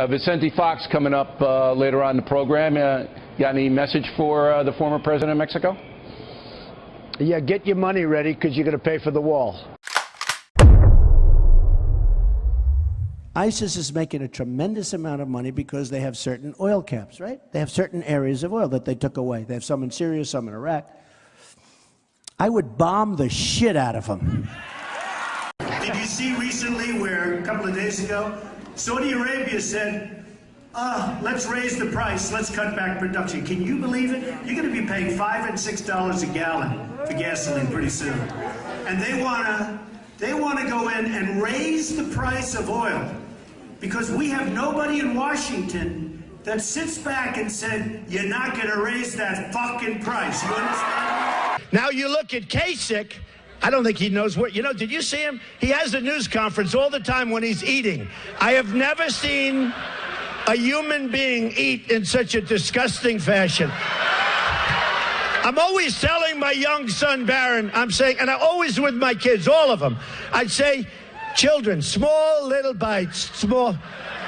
Vicente Fox coming up later on in the program. Got any message for the former president of Mexico? Yeah, get your money ready because you're going to pay for the wall. ISIS is making a tremendous amount of money because they have certain oil camps, right? They have certain areas of oil that they took away. They have some in Syria, some in Iraq. I would bomb the shit out of them. Did you see recently where, a couple of days ago, Saudi Arabia said, let's raise the price, let's cut back production. Can you believe it? You're going to be paying $5 and $6 a gallon for gasoline pretty soon. And they want to go in and raise the price of oil because we have nobody in Washington that sits back and said, you're not going to raise that fucking price. You understand? Now you look at Kasich. I don't think he knows what, did you see him? He has a news conference all the time when he's eating. I have never seen a human being eat in such a disgusting fashion. I'm always telling my young son, Barron, I'm saying, and I always with my kids, all of them, I'd say, children, small little bites, small.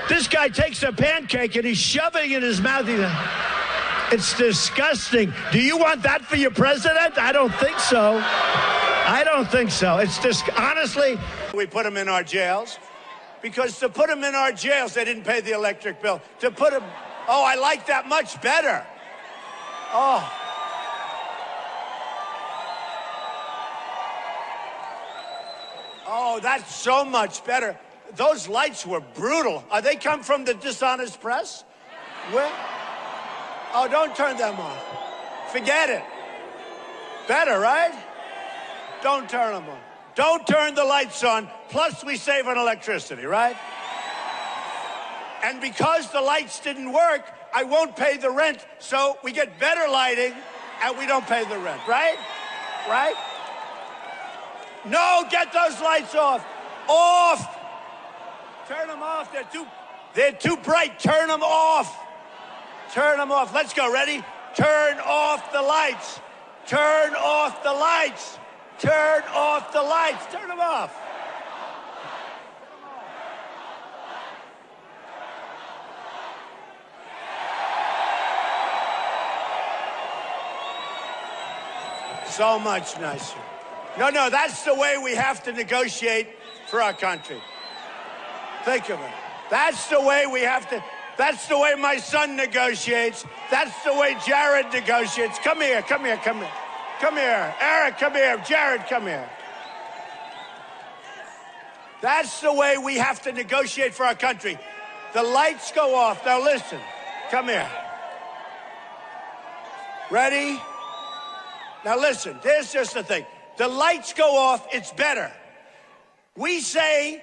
This guy takes a pancake and he's shoving it in his mouth. It's disgusting. Do you want that for your president? I don't think so. I don't think so. It's just, honestly, we put them in our jails because to put them in our jails, they didn't pay the electric bill. To put them, oh, I like that much better. Oh, that's so much better. Those lights were brutal. They come from the dishonest press? Where? Oh, don't turn them on. Forget it. Better, right? Don't turn them on. Don't turn the lights on. Plus, we save on electricity, right? And because the lights didn't work, I won't pay the rent. So we get better lighting, and we don't pay the rent, right? Right? No, get those lights off. Off. Turn them off. They're too bright. Turn them off. Turn them off. Let's go. Ready? Turn off the lights. Turn off the lights. Turn off the lights. Turn them off. So much nicer. No, that's the way we have to negotiate for our country. Think of it. That's the way we have to. That's the way my son negotiates. That's the way Jared negotiates. Come here, come here, come here. Come here. Eric, come here. Jared, come here. That's the way we have to negotiate for our country. The lights go off. Now listen. Come here. Ready? Now listen. There's just the thing. The lights go off. It's better. We say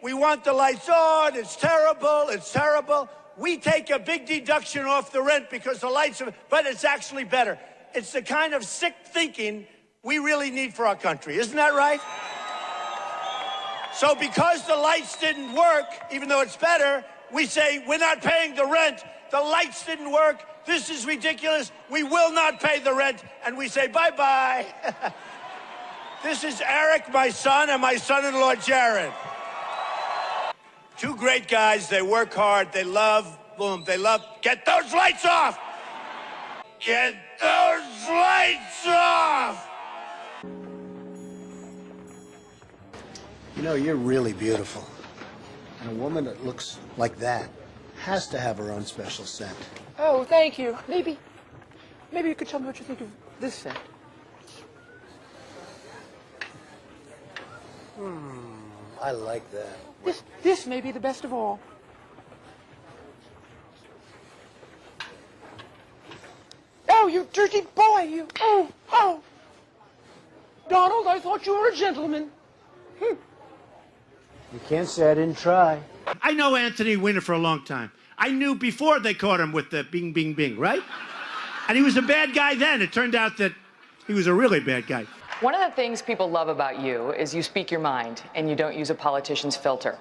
we want the lights on. It's terrible. It's terrible. We take a big deduction off the rent because the lights are, but it's actually better. It's the kind of sick thinking we really need for our country. Isn't that right? So because the lights didn't work, even though it's better, we say we're not paying the rent. The lights didn't work. This is ridiculous. We will not pay the rent. And we say bye-bye. This is Eric, my son, and my son-in-law, Jared. Two great guys. They work hard. They love, boom, they love. Get those lights off. Get those lights off! You know, you're really beautiful. And a woman that looks like that has to have her own special scent. Oh, thank you. Maybe you could tell me what you think of this scent. I like that. This may be the best of all. Oh, you dirty boy, you. Oh. Donald, I thought you were a gentleman. You can't say I didn't try. I know Anthony Weiner for a long time. I knew before they caught him with the bing, bing, bing, right? And he was a bad guy then. It turned out that he was a really bad guy. One of the things people love about you is you speak your mind and you don't use a politician's filter.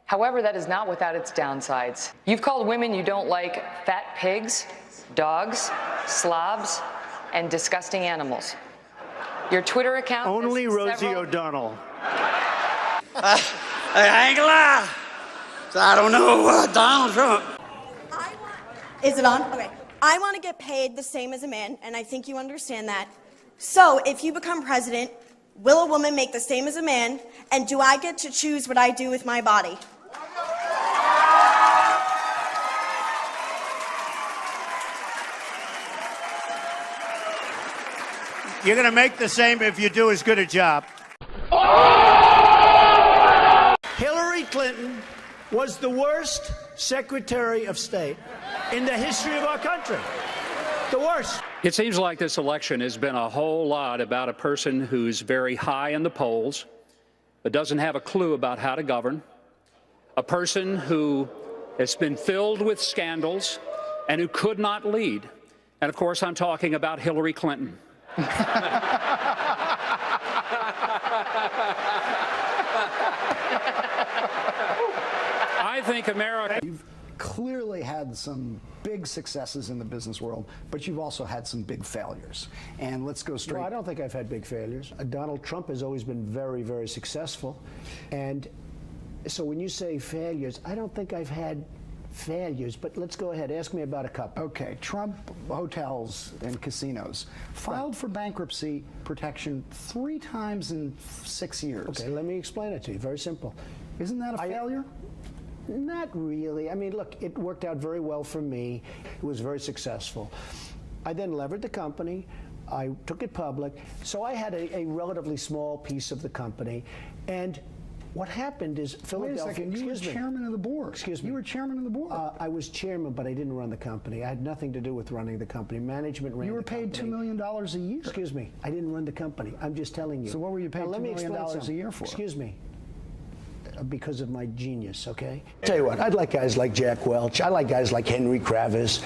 However, that is not without its downsides. You've called women you don't like fat pigs, dogs, slobs, and disgusting animals. Your Twitter account... Only Rosie O'Donnell. Angela! I don't know. Donald Trump. Is it on? Okay. I want to get paid the same as a man, and I think you understand that. So, if you become president, will a woman make the same as a man, and do I get to choose what I do with my body? You're going to make the same if you do as good a job. Hillary Clinton was the worst Secretary of State in the history of our country. The worst. It seems like this election has been a whole lot about a person who's very high in the polls, but doesn't have a clue about how to govern, a person who has been filled with scandals and who could not lead. And of course, I'm talking about Hillary Clinton. I think America... You've clearly had some big successes in the business world, but you've also had some big failures. And let's go straight. No, I don't think I've had big failures. Donald Trump has always been very, very successful. And so when you say failures, I don't think I've had failures, but let's go ahead. Ask me about a couple. Okay, Trump hotels and casinos filed for bankruptcy protection 3 times in 6 years. Okay, let me explain it to you. Very simple. Isn't that a failure? Not really. I mean, look, it worked out very well for me. It was very successful. I then levered the company. I took it public. So I had a relatively small piece of the company. And what happened is Philadelphia... Wait a second, you were chairman of the board. Excuse me. You were chairman of the board. I was chairman, but I didn't run the company. I had nothing to do with running the company. Management ran the company. You were paid $2 million a year. Excuse me. I didn't run the company. I'm just telling you. So what were you paid $2 million a year for? Excuse me. Because of my genius, okay? Tell you what, I'd like guys like Jack Welch. I like guys like Henry Kravis.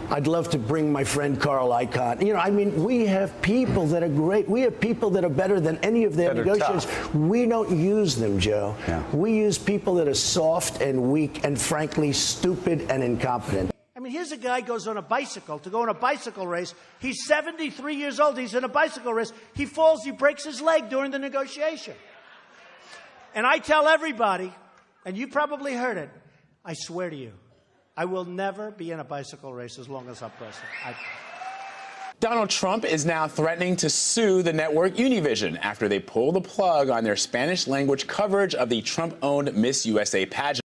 I'd love to bring my friend Carl Icahn. You know, I mean, we have people that are great. We have people that are better than any of their negotiators. We don't use them, Joe. Yeah. We use people that are soft and weak and, frankly, stupid and incompetent. I mean, here's a guy goes on a bicycle to go on a bicycle race. He's 73 years old. He's in a bicycle race. He falls. He breaks his leg during the negotiation. And I tell everybody, and you probably heard it, I swear to you, I will never be in a bicycle race as long as I'm president. Donald Trump is now threatening to sue the network Univision after they pull the plug on their Spanish-language coverage of the Trump-owned Miss USA pageant.